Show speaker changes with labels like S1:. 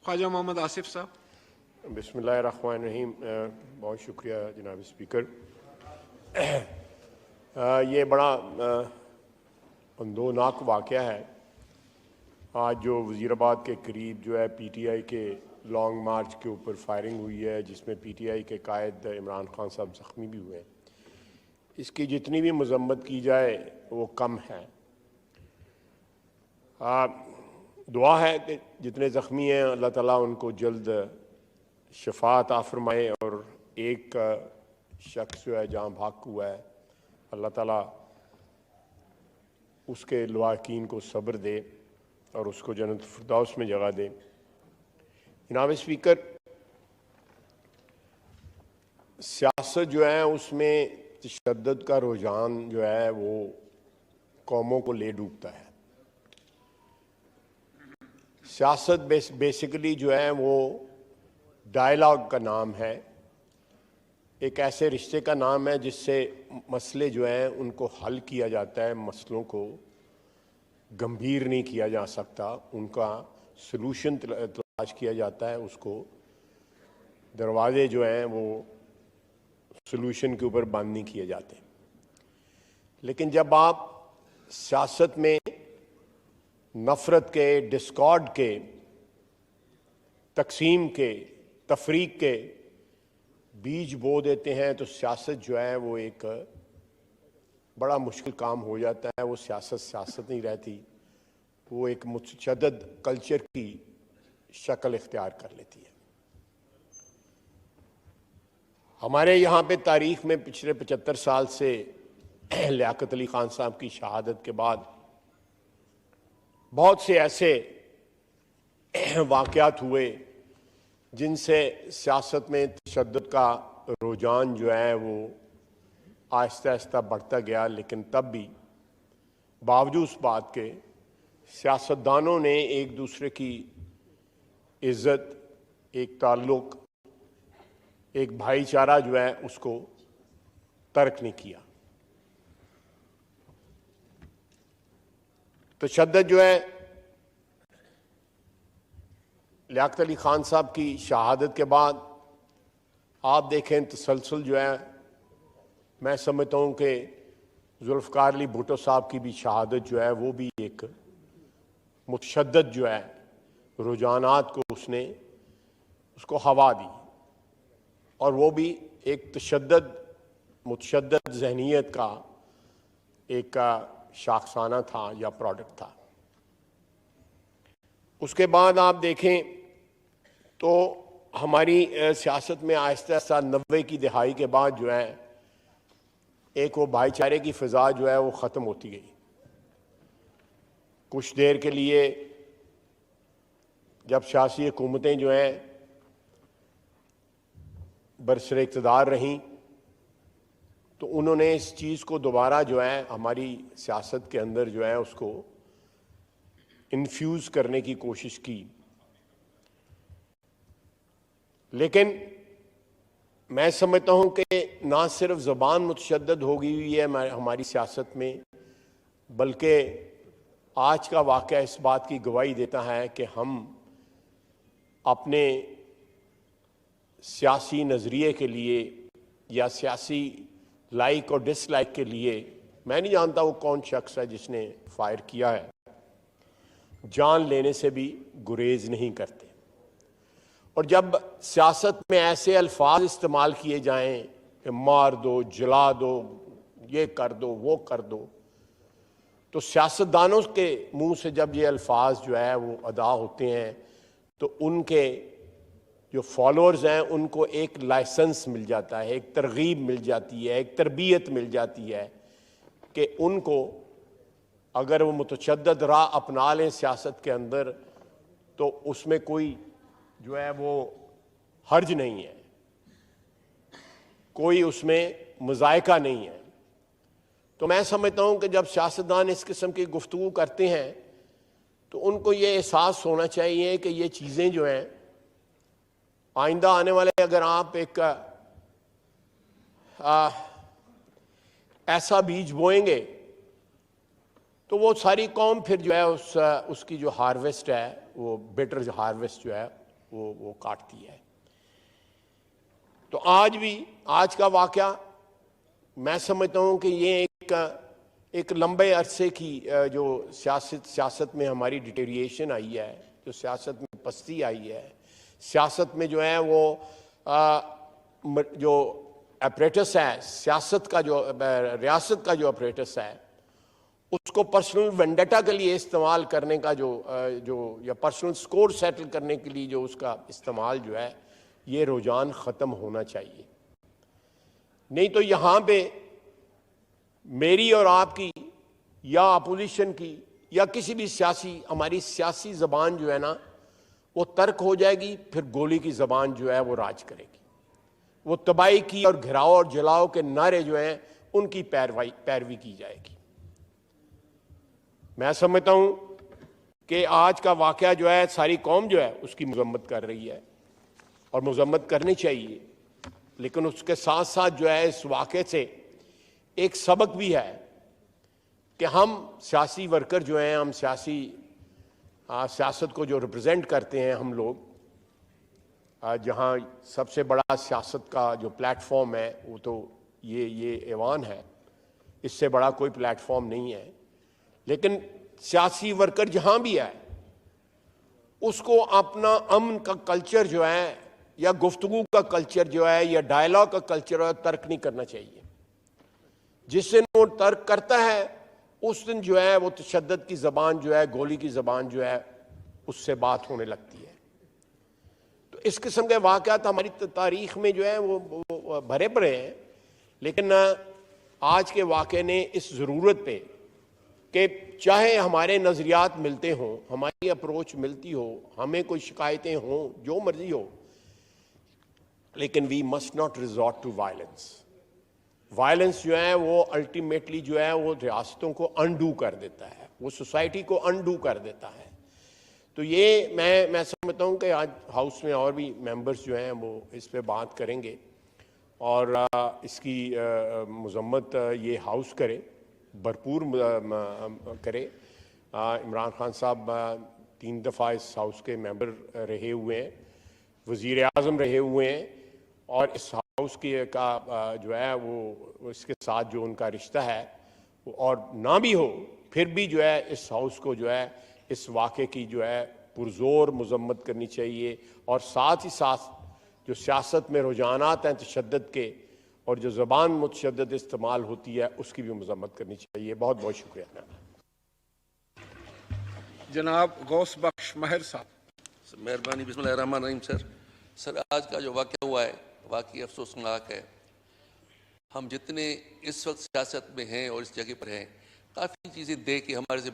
S1: ख्वाजा मोहम्मद आसिफ साहब।
S2: बिस्मिल्लाहिर्रहमानिर्रहीम। बहुत शुक्रिया जनाब स्पीकर। ये बड़ा अंदोनाक वाक़या है। आज जो वज़ीराबाद के करीब जो है PTI के लॉन्ग मार्च के ऊपर फायरिंग हुई है, जिसमें PTI के कायद इमरान खान साहब ज़ख्मी भी हुए, इसकी जितनी भी मज़म्मत की जाए वो कम है। दुआ है कि जितने ज़ख्मी हैं अल्लाह ताला उनको जल्द शफात आफरमाए, और एक शख्स जो है जहाँ भाग हुआ है अल्लाह ताला उसके लवाकीन को सब्र दे और उसको जन्नत फिरदौस में जगह दे। जनाब स्पीकर, सियासत जो है उसमें तशद्दुद का रुझान जो है वो कौमों को ले डूबता है। सियासत बेसिकली जो है वो डायलॉग का नाम है, एक ऐसे रिश्ते का नाम है जिससे मसले जो हैं उनको हल किया जाता है, मसलों को गंभीर नहीं किया जा सकता, उनका सलूशन तलाश किया जाता है, उसको दरवाजे जो हैं वो सलूशन के ऊपर बंद नहीं किए जाते। लेकिन जब आप सियासत में नफ़रत के, डिस्कॉर्ड के, तकसीम के, तफरीक के बीज बो देते हैं तो सियासत जो है वो एक बड़ा मुश्किल काम हो जाता है। वो सियासत नहीं रहती, वो एक मुतशद्दिद कल्चर की शक्ल इख्तियार कर लेती है। हमारे यहाँ पे तारीख़ में पिछले 75 साल से लियाकत अली ख़ान साहब की शहादत के बाद बहुत से ऐसे वाक़यात हुए जिनसे सियासत में तशद्दुद का रुझान जो है वो आहिस्ता आहिस्ता बढ़ता गया। लेकिन तब भी बावजूद उस बात के सियासतदानों ने एक दूसरे की इज़्ज़त, एक ताल्लुक़, एक भाईचारा जो है उसको तर्क नहीं किया। तशद्दुद जो है लियाकत अली ख़ान साहब की शहादत के बाद आप देखें तसलसल जो है, मैं समझता हूँ कि जुल्फ़िकार अली भुट्टो साहब की भी शहादत जो है वो भी एक मुतशद्दिद जो है रुझानात को उसको हवा दी, और वो भी एक मुतशद्दिद ज़हनियत का एक शाखसाना था या प्रोडक्ट था। उसके बाद आप देखें तो हमारी सियासत में आहिस्ता आहिस्ता 90 की दहाई के बाद जो है एक वो भाईचारे की फ़िज़ा जो है वो ख़त्म होती गई। कुछ देर के लिए जब सियासी हुकूमतें जो हैं बरसरे इक़्तिदार रहीं तो उन्होंने इस चीज़ को दोबारा जो है हमारी सियासत के अंदर जो है उसको इन्फ्यूज़ करने की कोशिश की। लेकिन मैं समझता हूँ कि ना सिर्फ ज़बान मुतशद्दिद हो गई हुई है हमारी सियासत में, बल्कि आज का वाक़या इस बात की गवाही देता है कि हम अपने सियासी नज़रिए के लिए या सियासी लाइक और डिसलाइक के लिए, मैं नहीं जानता वो कौन शख्स है जिसने फायर किया है, जान लेने से भी गुरेज नहीं करते। और जब सियासत में ऐसे अल्फाज इस्तेमाल किए जाएं कि मार दो, जला दो, ये कर दो, वो कर दो, तो सियासतदानों के मुंह से जब ये अल्फाज जो है वो अदा होते हैं तो उनके जो फॉलोअर्स हैं उनको एक लाइसेंस मिल जाता है, एक तरगीब मिल जाती है, एक तरबियत मिल जाती है कि उनको अगर वो मुतशद्दिद राह अपना लें सियासत के अंदर तो उसमें कोई जो है वो हर्ज नहीं है, कोई उसमें मज़ायका नहीं है। तो मैं समझता हूँ कि जब सियासतदान इस किस्म की गुफ्तगू करते हैं तो उनको ये एहसास होना चाहिए कि ये चीज़ें जो हैं आइंदा आने वाले, अगर आप एक ऐसा बीज बोएंगे तो वो सारी कौम फिर जो है उसकी जो हार्वेस्ट है, वो बेटर हार्वेस्ट जो है वो काटती है। तो आज का वाकया मैं समझता हूं कि ये एक लंबे अरसे की जो सियासत में हमारी डिटेरिएशन आई है, जो सियासत में पस्ती आई है, सियासत में जो है वो जो अपरेटस है सियासत का, जो रियासत का जो अपरेटस है, उसको पर्सनल वेंडेटा के लिए इस्तेमाल करने का जो या पर्सनल स्कोर सेटल करने के लिए जो उसका इस्तेमाल जो है, ये रुझान ख़त्म होना चाहिए। नहीं तो यहाँ पे मेरी और आपकी या अपोजिशन की या किसी भी हमारी सियासी ज़बान जो है ना, वो तर्क हो जाएगी, फिर गोली की ज़बान जो है वो राज करेगी। वो तबाही की और घिराव और जलाओ के नारे जो हैं उनकी पैरवी की जाएगी। मैं समझता हूं कि आज का वाकया जो है सारी कौम जो है उसकी मजम्मत कर रही है और मजम्मत करनी चाहिए, लेकिन उसके साथ साथ जो है इस वाकये से एक सबक भी है कि हम सियासी वर्कर जो हैं, हम सियासत को जो रिप्रेजेंट करते हैं हम लोग, जहां सबसे बड़ा सियासत का जो प्लेटफॉर्म है वो तो ये ऐवान है, इससे बड़ा कोई प्लेटफॉर्म नहीं है। लेकिन सियासी वर्कर जहां भी है उसको अपना अमन का कल्चर जो है या गुफ्तगू का कल्चर जो है या डायलॉग का कल्चर है तर्क नहीं करना चाहिए। जिस दिन वो तर्क करता है उस दिन जो है वो तशद्दुद की ज़बान जो है, गोली की ज़बान जो है, उससे बात होने लगती है। तो इस किस्म के वाक़यात हमारी तारीख़ में जो है वो भरे पड़े हैं, लेकिन आज के वाक़े ने इस ज़रूरत पे कि चाहे हमारे नज़रियात मिलते हों, हमारी अप्रोच मिलती हो, हमें कोई शिकायतें हों, जो मर्जी हो, लेकिन we must not resort to violence. Violence जो है वो अल्टीमेटली जो है वो रियासतों को अनडू कर देता है, वो सोसाइटी को अनडू कर देता है। तो ये मैं समझता हूँ कि आज हाउस में और भी मेंबर्स जो हैं वो इस पे बात करेंगे और इसकी मजम्मत ये हाउस करे, भरपूर करे। इमरान खान साहब 3 दफ़ा इस हाउस के मेंबर रहे हुए हैं, वज़ीर आज़म रहे हुए हैं, और इस हाउस का जो है वो इसके साथ जो उनका रिश्ता है वो, और ना भी हो फिर भी जो है इस हाउस को जो है इस वाक़े की जो है पुरज़ोर मजम्मत करनी चाहिए, और साथ ही साथ जो सियासत में रुझानात हैं तशद्दुद के और जो ज़बान मुतशद्दिद इस्तेमाल होती है उसकी भी मजम्मत करनी चाहिए। बहुत बहुत शुक्रिया।
S1: जनाब गौस बख्श महर साहब।
S3: मेहरबानी। बिस्मिल्लाहिर्रहमानिर्रहीम। सर आज का जो वाक़या हुआ है वाकई अफसोसनाक है। हम जितने इस वक्त सियासत में हैं और इस जगह पर हैं, काफ़ी चीज़ें देख के हमारे से